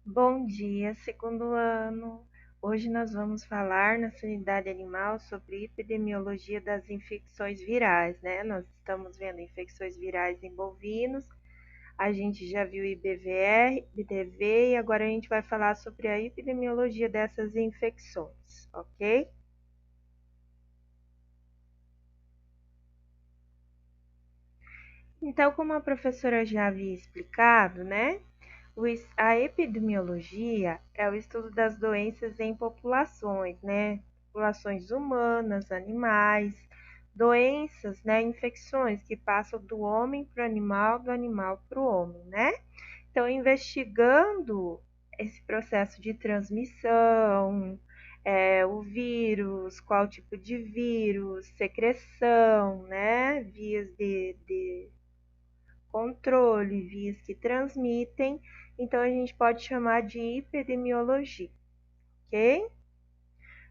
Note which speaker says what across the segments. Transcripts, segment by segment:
Speaker 1: Bom dia, segundo ano. Hoje nós vamos falar na sanidade animal sobre epidemiologia das infecções virais, né? Nós estamos vendo infecções virais em bovinos, a gente já viu IBVR, IBDV e agora a gente vai falar sobre a epidemiologia dessas infecções, ok? Então, como a professora já havia explicado, né? A epidemiologia é o estudo das doenças em populações, né? Populações humanas, animais, doenças, né? Infecções que passam do homem para o animal, do animal para o homem, né? Então, investigando esse processo de transmissão, o vírus, qual tipo de vírus, secreção, né? Vias de controle, vias que transmitem, então a gente pode chamar de epidemiologia, ok?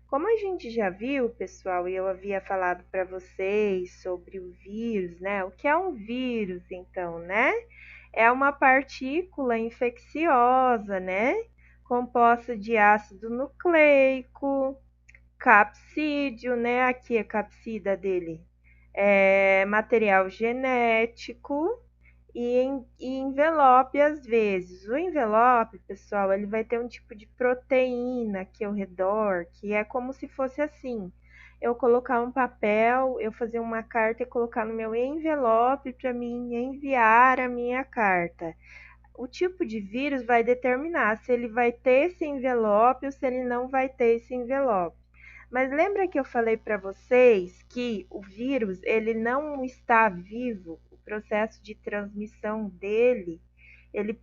Speaker 1: Como a gente já viu, pessoal, e eu havia falado para vocês sobre o vírus, né? O que é um vírus, então, né? É uma partícula infecciosa, né? Composta de ácido nucleico, capsídeo, né? Aqui a capsida dele é material genético e envelope às vezes. O envelope, pessoal, ele vai ter um tipo de proteína aqui ao redor, que é como se fosse assim. Eu colocar um papel, eu fazer uma carta e colocar no meu envelope para mim enviar a minha carta. O tipo de vírus vai determinar se ele vai ter esse envelope ou se ele não vai ter esse envelope. Mas lembra que eu falei para vocês que o vírus ele não está vivo, o processo de transmissão dele, ele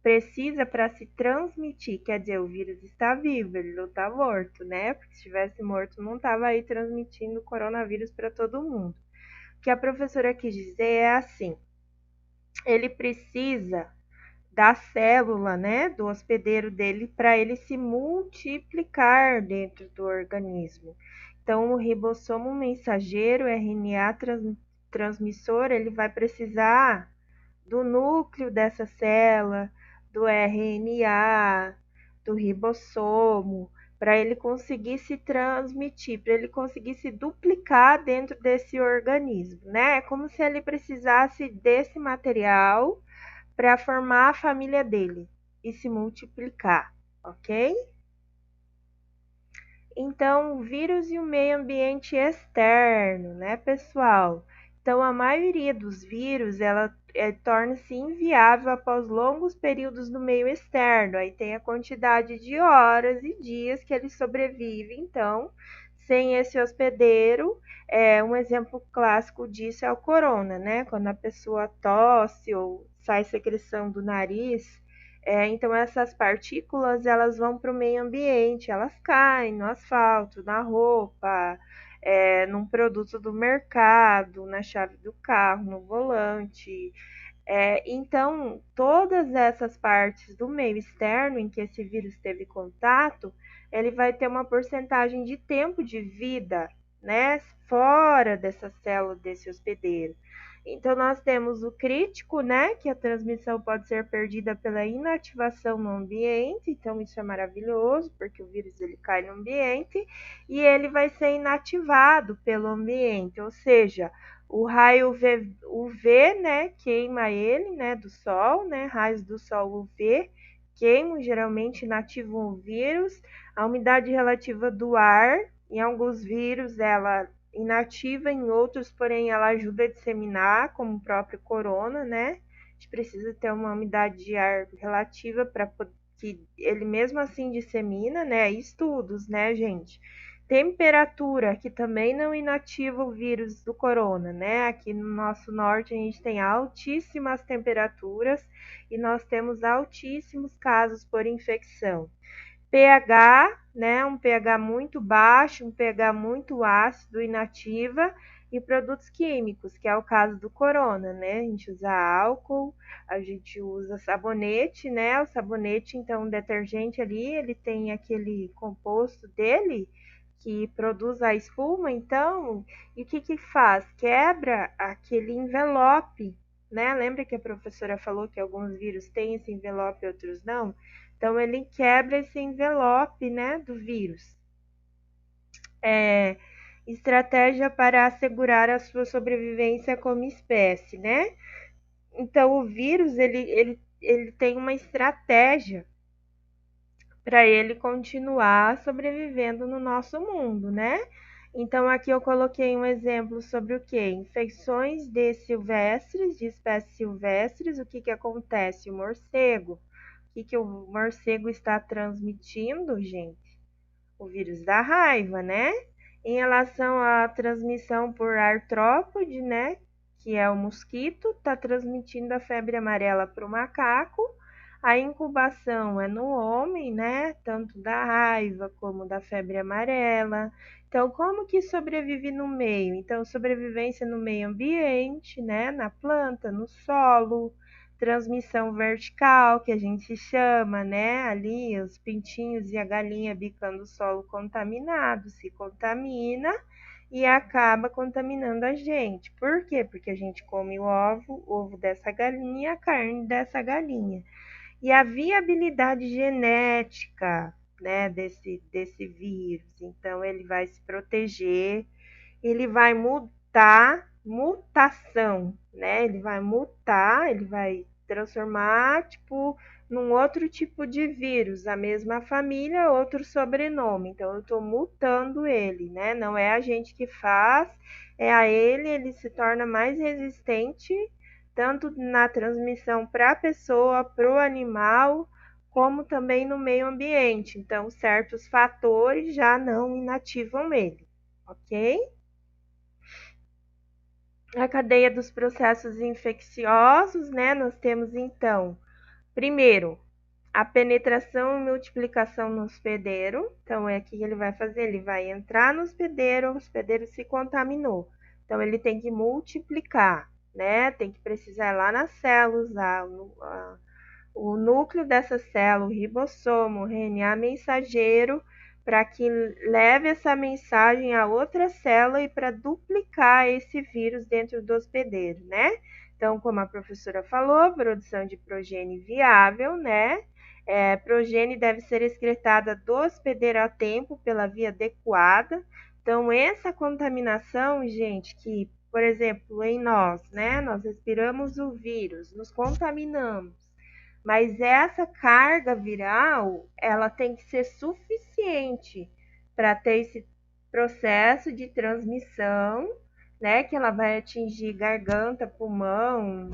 Speaker 1: precisa para se transmitir, quer dizer, o vírus está vivo, ele não está morto, né? Porque se estivesse morto não estava aí transmitindo o coronavírus para todo mundo. O que a professora quis dizer é assim, ele precisa da célula, né, do hospedeiro dele para ele se multiplicar dentro do organismo. Então, o ribossomo mensageiro, RNA transmissor, ele vai precisar do núcleo dessa célula, do RNA, do ribossomo, para ele conseguir se transmitir, para ele conseguir se duplicar dentro desse organismo, né? É como se ele precisasse desse material para formar a família dele e se multiplicar, ok? Então, o vírus e o meio ambiente externo, né, pessoal? Então, a maioria dos vírus, ela torna-se inviável após longos períodos no meio externo. Aí tem a quantidade de horas e dias que ele sobrevive, então, sem esse hospedeiro. Um exemplo clássico disso é o corona, né? Quando a pessoa tosse ou sai secreção do nariz, então essas partículas elas vão para o meio ambiente, elas caem no asfalto, na roupa, num produto do mercado, na chave do carro, no volante. Então, todas essas partes do meio externo em que esse vírus teve contato, ele vai ter uma porcentagem de tempo de vida, né, fora dessa célula, desse hospedeiro. Então, nós temos o crítico, né, que a transmissão pode ser perdida pela inativação no ambiente, então isso é maravilhoso, porque o vírus ele cai no ambiente e ele vai ser inativado pelo ambiente, ou seja, o raio UV, né, queima ele, né, do sol, né, raios do sol UV queimam, geralmente inativam o vírus. A umidade relativa do ar, em alguns vírus ela inativa, em outros, porém, ela ajuda a disseminar, como o próprio corona, né? A gente precisa ter uma umidade de ar relativa para que ele mesmo assim dissemina, né? Estudos, né, gente? Temperatura, que também não inativa o vírus do corona, né? Aqui no nosso norte a gente tem altíssimas temperaturas e nós temos altíssimos casos por infecção. pH, né? Um pH muito baixo, um pH muito ácido, inativa, e produtos químicos, que é o caso do corona, né? A gente usa álcool, a gente usa sabonete, né? O sabonete, então, o detergente ali, ele tem aquele composto dele que produz a espuma, então, e o que que faz? Quebra aquele envelope, né? Lembra que a professora falou que alguns vírus têm esse envelope e outros não? Então, ele quebra esse envelope, né, do vírus. Estratégia para assegurar a sua sobrevivência como espécie, né? Então, o vírus, ele tem uma estratégia para ele continuar sobrevivendo no nosso mundo, né? Então, aqui eu coloquei um exemplo sobre o que? Infecções de silvestres, de espécies silvestres. O que que acontece? O morcego. O que que o morcego está transmitindo, gente? O vírus da raiva, né? Em relação à transmissão por artrópode, né? Que é o mosquito, está transmitindo a febre amarela para o macaco. A incubação é no homem, né? Tanto da raiva como da febre amarela. Então, como que sobrevive no meio? Então, sobrevivência no meio ambiente, né? Na planta, no solo, transmissão vertical, que a gente chama, né? Ali os pintinhos e a galinha bicando o solo contaminado, se contamina e acaba contaminando a gente. Por quê? Porque a gente come o ovo dessa galinha, a carne dessa galinha. E a viabilidade genética, né, desse vírus. Então, ele vai se proteger, ele vai mutação, né? Ele vai mutar, ele vai transformar, tipo, num outro tipo de vírus, a mesma família, outro sobrenome. Então, eu estou mutando ele, né? Não é a gente que faz, é a ele se torna mais resistente, tanto na transmissão para a pessoa, para o animal, como também no meio ambiente. Então, certos fatores já não inativam ele, ok? A cadeia dos processos infecciosos, né? Nós temos então, primeiro, a penetração e multiplicação no hospedeiro. Então, é o que ele vai fazer? Ele vai entrar no hospedeiro, o hospedeiro se contaminou. Então, ele tem que multiplicar, né? Tem que precisar ir lá nas células, o núcleo dessa célula, o ribossomo, o RNA mensageiro, para que leve essa mensagem a outra célula e para duplicar esse vírus dentro do hospedeiro, né? Então, como a professora falou, produção de progênie viável, né? Progênie deve ser excretada do hospedeiro a tempo pela via adequada. Então, essa contaminação, gente, que, por exemplo, em nós, né? Nós respiramos o vírus, nos contaminamos. Mas essa carga viral, ela tem que ser suficiente para ter esse processo de transmissão, né? Que ela vai atingir garganta, pulmão,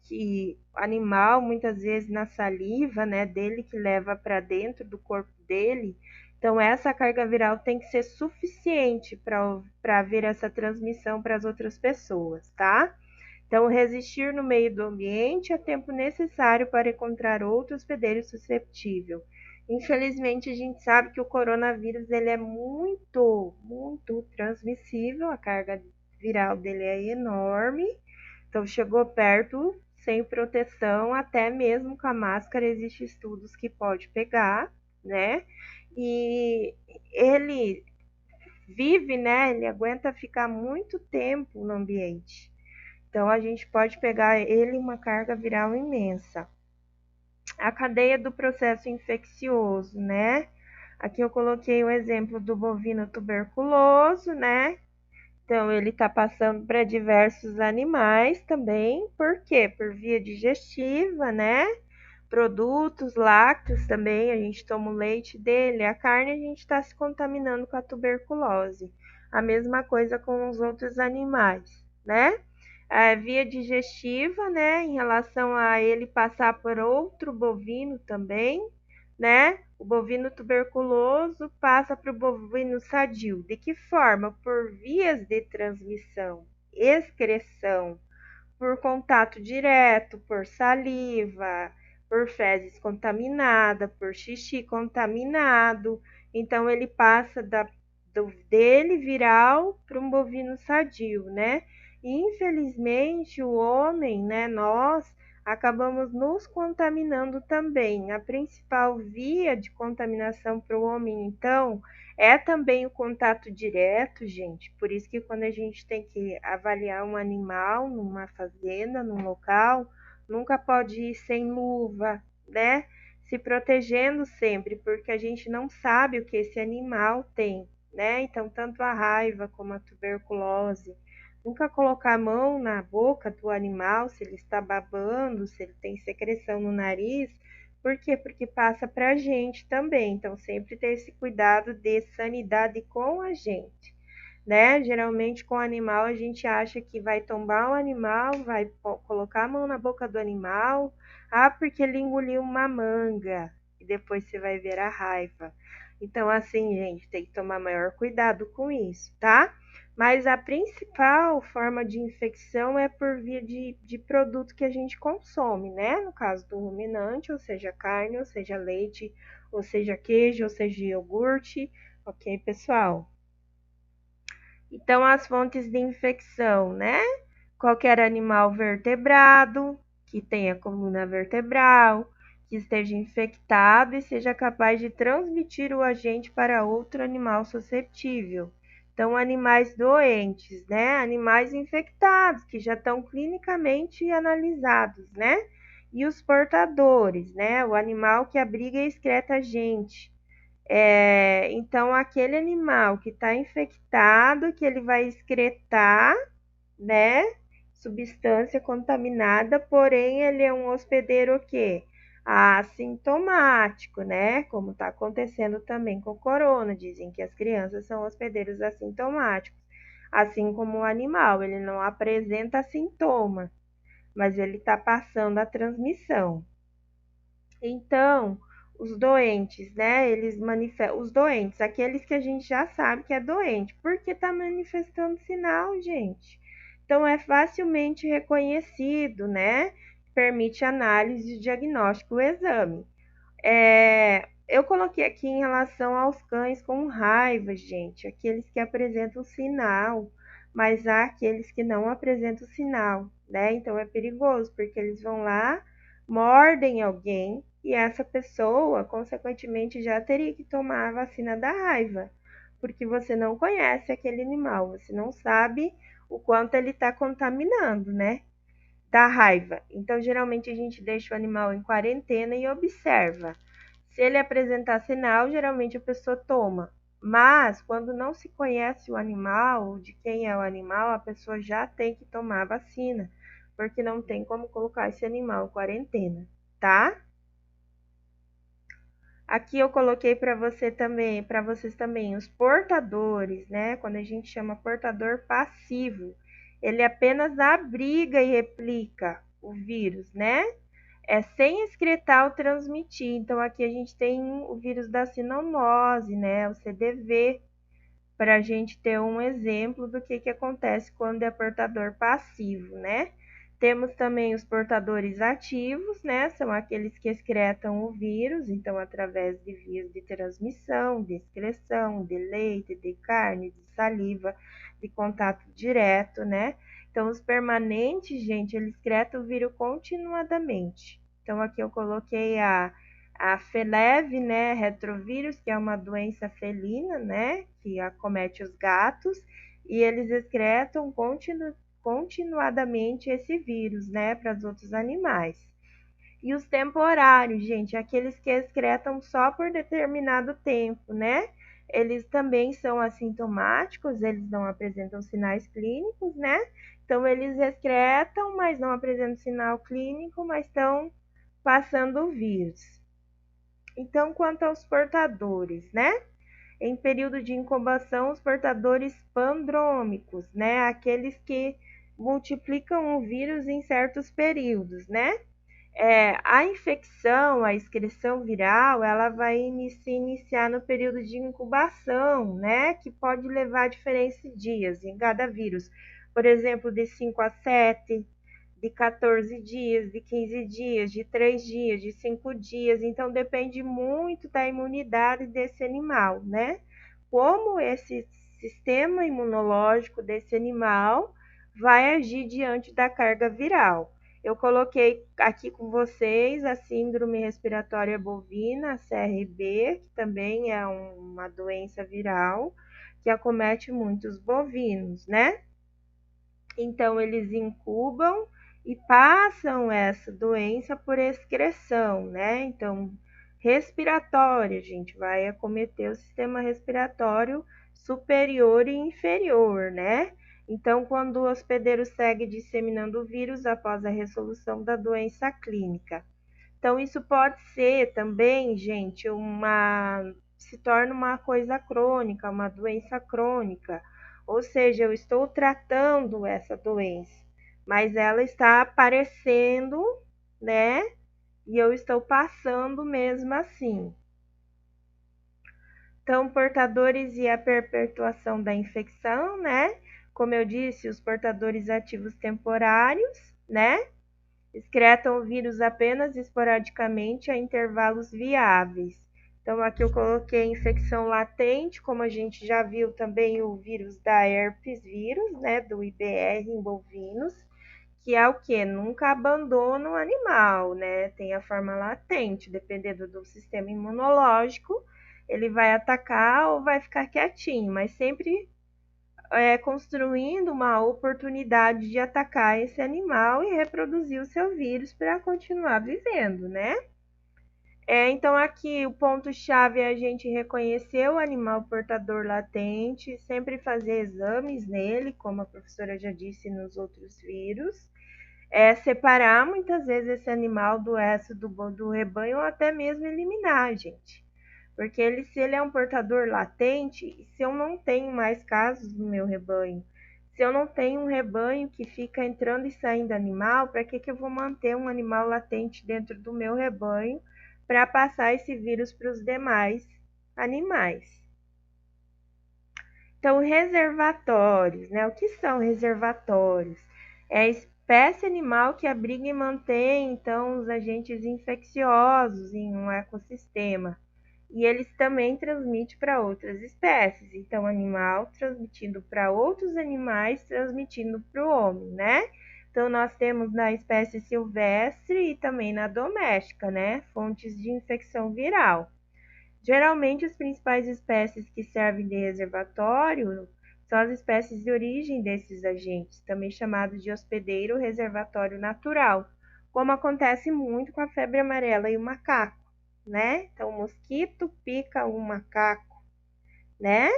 Speaker 1: que animal muitas vezes na saliva, né? Dele que leva para dentro do corpo dele. Então essa carga viral tem que ser suficiente para haver essa transmissão para as outras pessoas, tá? Então, resistir no meio do ambiente é tempo necessário para encontrar outro hospedeiro susceptível. Infelizmente, a gente sabe que o coronavírus ele é muito transmissível, a carga viral dele é enorme. Então, chegou perto, sem proteção, até mesmo com a máscara, existem estudos que pode pegar, né? E ele vive, né? Ele aguenta ficar muito tempo no ambiente. Então, a gente pode pegar ele uma carga viral imensa. A cadeia do processo infeccioso, né? Aqui eu coloquei o exemplo do bovino tuberculoso, né? Então, ele está passando para diversos animais também. Por quê? Por via digestiva, né? Produtos lácteos também, a gente toma o leite dele, a carne a gente está se contaminando com a tuberculose. A mesma coisa com os outros animais, né? A via digestiva, né, em relação a ele passar por outro bovino também, né? O bovino tuberculoso passa para o bovino sadio. De que forma? Por vias de transmissão, excreção, por contato direto, por saliva, por fezes contaminada, por xixi contaminado. Então ele passa dele viral para um bovino sadio, né? E infelizmente o homem, né, nós acabamos nos contaminando também. A principal via de contaminação para o homem, então, é também o contato direto, gente. Por isso que quando a gente tem que avaliar um animal numa fazenda, num local, nunca pode ir sem luva, né? Se protegendo sempre, porque a gente não sabe o que esse animal tem, né? Então, tanto a raiva como a tuberculose. Nunca colocar a mão na boca do animal, se ele está babando, se ele tem secreção no nariz. Por quê? Porque passa para a gente também. Então, sempre ter esse cuidado de sanidade com a gente, né? Geralmente, com o animal, a gente acha que vai tombar o animal, vai colocar a mão na boca do animal. Ah, porque ele engoliu uma manga. E depois você vai ver a raiva. Então, assim, gente, tem que tomar maior cuidado com isso, tá? Mas a principal forma de infecção é por via de produto que a gente consome, né? No caso do ruminante, ou seja, carne, ou seja, leite, ou seja, queijo, ou seja, iogurte. Ok, pessoal? Então, as fontes de infecção, né? Qualquer animal vertebrado, que tenha coluna vertebral, que esteja infectado e seja capaz de transmitir o agente para outro animal suscetível. Então, animais doentes, né? Animais infectados, que já estão clinicamente analisados, né? E os portadores, né? O animal que abriga e excreta agente. Então, aquele animal que está infectado, que ele vai excretar, né? Substância contaminada, porém ele é um hospedeiro o quê? Assintomático, né? Como está acontecendo também com o corona. Dizem que as crianças são hospedeiros assintomáticos, assim como o animal, ele não apresenta sintoma, mas ele está passando a transmissão. Então, os doentes, né? Eles manifestam. Os doentes, aqueles que a gente já sabe que é doente, porque está manifestando sinal, gente. Então, é facilmente reconhecido, né? Permite análise, diagnóstico, o exame. Eu coloquei aqui em relação aos cães com raiva, gente, aqueles que apresentam sinal, mas há aqueles que não apresentam sinal, né? Então é perigoso, porque eles vão lá, mordem alguém e essa pessoa, consequentemente, já teria que tomar a vacina da raiva, porque você não conhece aquele animal, você não sabe o quanto ele está contaminando, né? Da raiva. Então, geralmente a gente deixa o animal em quarentena e observa. Se ele apresentar sinal, geralmente a pessoa toma. Mas, quando não se conhece o animal, de quem é o animal, a pessoa já tem que tomar a vacina, porque não tem como colocar esse animal em quarentena, tá? Aqui eu coloquei para vocês também, os portadores, né? Quando a gente chama portador passivo, ele apenas abriga e replica o vírus, né? Sem excretar ou transmitir. Então, aqui a gente tem o vírus da sinomose, né? O CDV, para a gente ter um exemplo do que acontece quando é portador passivo, né? Temos também os portadores ativos, né? São aqueles que excretam o vírus, então, através de vias de transmissão, de excreção, de leite, de carne, de saliva, de contato direto, né? Então, os permanentes, gente, eles excretam o vírus continuadamente. Então, aqui eu coloquei a FeLV, né, retrovírus, que é uma doença felina, né, que acomete os gatos, e eles excretam continuadamente esse vírus, né, para os outros animais. E os temporários, gente, aqueles que excretam só por determinado tempo, né? Eles também são assintomáticos, eles não apresentam sinais clínicos, né? Então, eles excretam, mas não apresentam sinal clínico, mas estão passando o vírus. Então, quanto aos portadores, né? Em período de incubação, os portadores pandrômicos, né? Aqueles que multiplicam o vírus em certos períodos, né? A infecção, a excreção viral, ela vai se iniciar no período de incubação, né? Que pode levar diferentes dias em cada vírus. Por exemplo, de 5 a 7, de 14 dias, de 15 dias, de 3 dias, de 5 dias. Então, depende muito da imunidade desse animal, né? Como esse sistema imunológico desse animal vai agir diante da carga viral. Eu coloquei aqui com vocês a síndrome respiratória bovina, a CRB, que também é uma doença viral que acomete muitos bovinos, né? Então, eles incubam e passam essa doença por excreção, né? Então, respiratória, gente, vai acometer o sistema respiratório superior e inferior, né? Então, quando o hospedeiro segue disseminando o vírus após a resolução da doença clínica. Então, isso pode ser também, gente, se torna uma coisa crônica, uma doença crônica. Ou seja, eu estou tratando essa doença, mas ela está aparecendo, né? E eu estou passando mesmo assim. Então, portadores e a perpetuação da infecção, né? Como eu disse, os portadores ativos temporários, né? Excretam o vírus apenas esporadicamente a intervalos viáveis. Então, aqui eu coloquei infecção latente, como a gente já viu também o vírus da herpes vírus, né, do IBR em bovinos, que é o que? Nunca abandona o animal, né? Tem a forma latente, dependendo do sistema imunológico, ele vai atacar ou vai ficar quietinho, mas sempre construindo uma oportunidade de atacar esse animal e reproduzir o seu vírus para continuar vivendo, né? Então, aqui o ponto-chave é a gente reconhecer o animal portador latente, sempre fazer exames nele, como a professora já disse nos outros vírus, separar muitas vezes esse animal do resto do rebanho ou até mesmo eliminar, gente. Porque se ele é um portador latente, se eu não tenho mais casos no meu rebanho, se eu não tenho um rebanho que fica entrando e saindo animal, para que eu vou manter um animal latente dentro do meu rebanho para passar esse vírus para os demais animais? Então, reservatórios, né? O que são reservatórios? É a espécie animal que abriga e mantém, então, os agentes infecciosos em um ecossistema. E eles também transmitem para outras espécies. Então, animal transmitindo para outros animais, transmitindo para o homem, né? Então, nós temos na espécie silvestre e também na doméstica, né? Fontes de infecção viral. Geralmente, as principais espécies que servem de reservatório são as espécies de origem desses agentes, também chamados de hospedeiro reservatório natural, como acontece muito com a febre amarela e o macaco, né? Então, o mosquito pica o macaco, né?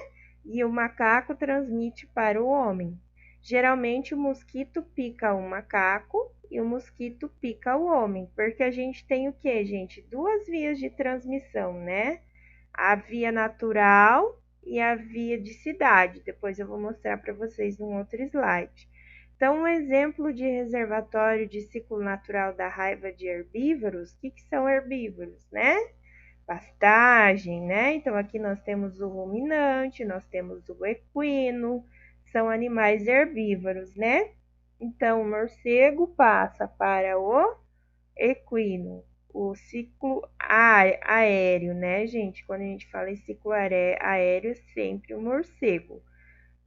Speaker 1: E o macaco transmite para o homem. Geralmente, o mosquito pica o macaco e o mosquito pica o homem, porque a gente tem o que, gente? Duas vias de transmissão, né? A via natural e a via de cidade. Depois eu vou mostrar para vocês num outro slide. Então, um exemplo de reservatório de ciclo natural da raiva de herbívoros, o que são herbívoros, né? Pastagem, né? Então, aqui nós temos o ruminante, nós temos o equino, são animais herbívoros, né? Então, o morcego passa para o equino, o ciclo aéreo, né, gente? Quando a gente fala em ciclo aéreo, é sempre o morcego,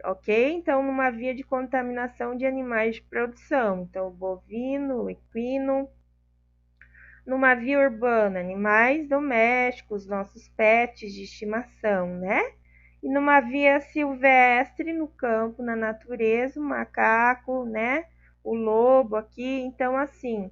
Speaker 1: ok? Então, numa via de contaminação de animais de produção, então, o bovino, o equino. Numa via urbana, animais domésticos, nossos pets de estimação, né? E numa via silvestre, no campo, na natureza, o macaco, né? O lobo aqui. Então, assim,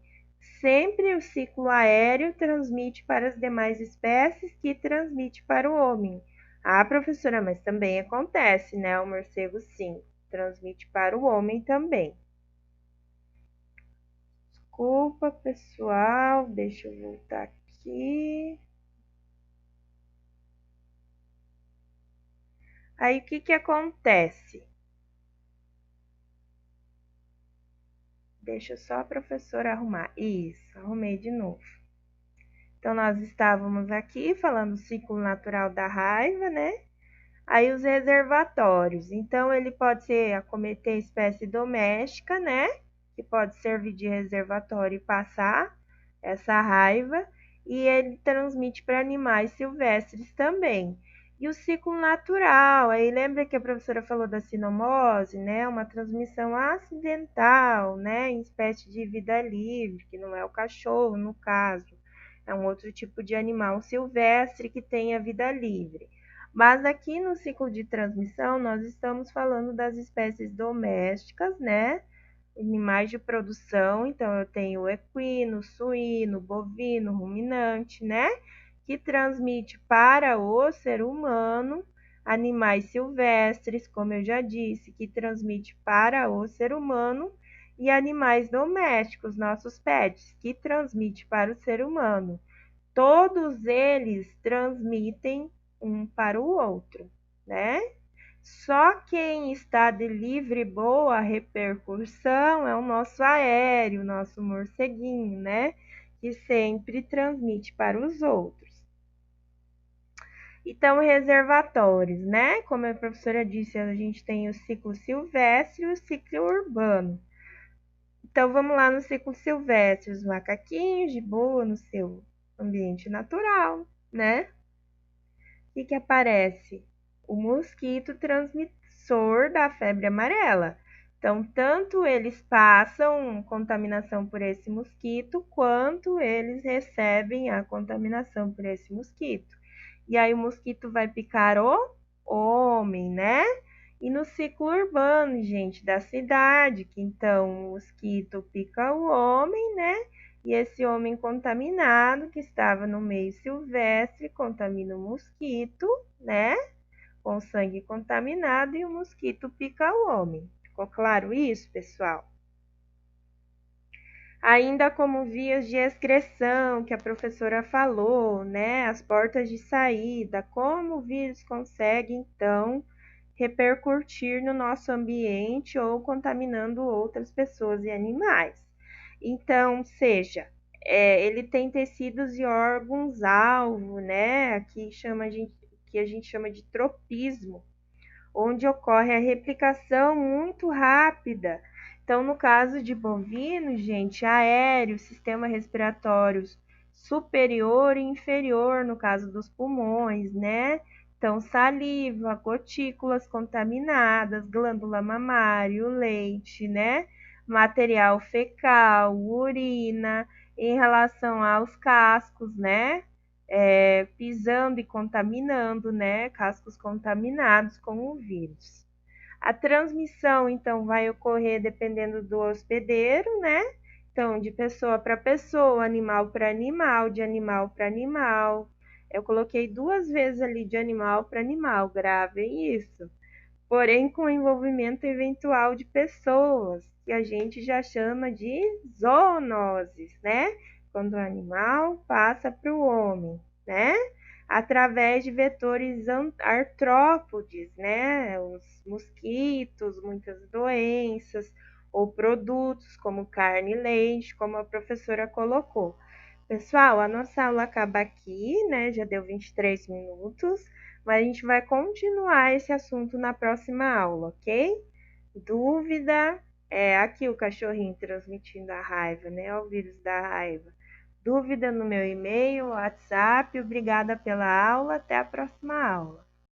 Speaker 1: sempre o ciclo aéreo transmite para as demais espécies que transmite para o homem. Ah, professora, mas também acontece, né? O morcego, sim, transmite para o homem também. Desculpa, pessoal, deixa eu voltar aqui. Aí, o que acontece? Deixa só a professora arrumar. Isso, arrumei de novo. Então, nós estávamos aqui falando do ciclo natural da raiva, né? Aí, os reservatórios. Então, ele pode ser acometer espécie doméstica, né? Que pode servir de reservatório e passar essa raiva. E ele transmite para animais silvestres também. E o ciclo natural, aí lembra que a professora falou da sinomose, né? Uma transmissão acidental, né? Em espécie de vida livre, que não é o cachorro, no caso. É um outro tipo de animal silvestre que tem a vida livre. Mas aqui no ciclo de transmissão, nós estamos falando das espécies domésticas, né? Animais de produção, então eu tenho equino, suíno, bovino, ruminante, né? Que transmite para o ser humano, animais silvestres, como eu já disse, que transmite para o ser humano, e animais domésticos, nossos pets, que transmite para o ser humano. Todos eles transmitem um para o outro, né? Só quem está de livre e boa repercussão é o nosso aéreo, o nosso morceguinho, né? Que sempre transmite para os outros. Então, reservatórios, né? Como a professora disse, a gente tem o ciclo silvestre e o ciclo urbano. Então, vamos lá no ciclo silvestre, os macaquinhos de boa no seu ambiente natural, né? O que aparece? O mosquito transmissor da febre amarela. Então, tanto eles passam contaminação por esse mosquito, quanto eles recebem a contaminação por esse mosquito. E aí o mosquito vai picar o homem, né? E no ciclo urbano, gente, da cidade, que então o mosquito pica o homem, né? E esse homem contaminado que estava no meio silvestre contamina o mosquito, né? Com sangue contaminado e o mosquito pica o homem. Ficou claro isso, pessoal? Ainda como vias de excreção, que a professora falou, né? As portas de saída, como o vírus consegue, então, repercutir no nosso ambiente ou contaminando outras pessoas e animais. Então, seja, ele tem tecidos e órgãos-alvo, né? Que a gente chama de tropismo, onde ocorre a replicação muito rápida. Então, no caso de bovino, gente, aéreo, sistema respiratório superior e inferior, no caso dos pulmões, né? Então, saliva, gotículas contaminadas, glândula mamária, leite, né? Material fecal, urina, em relação aos cascos, né? Pisando e contaminando, né? Cascos contaminados com o vírus. A transmissão, então, vai ocorrer dependendo do hospedeiro, né? Então, de pessoa para pessoa, animal para animal, de animal para animal. Eu coloquei 2 vezes ali de animal para animal, gravem isso. Porém, com envolvimento eventual de pessoas, que a gente já chama de zoonoses, né? Quando o animal passa para o homem, né? Através de vetores artrópodes, né? Os mosquitos, muitas doenças, ou produtos como carne e leite, como a professora colocou. Pessoal, a nossa aula acaba aqui, né? Já deu 23 minutos, mas a gente vai continuar esse assunto na próxima aula, ok? Dúvida? Aqui o cachorrinho transmitindo a raiva, né? O vírus da raiva. Dúvida no meu e-mail, WhatsApp. Obrigada pela aula. Até a próxima aula.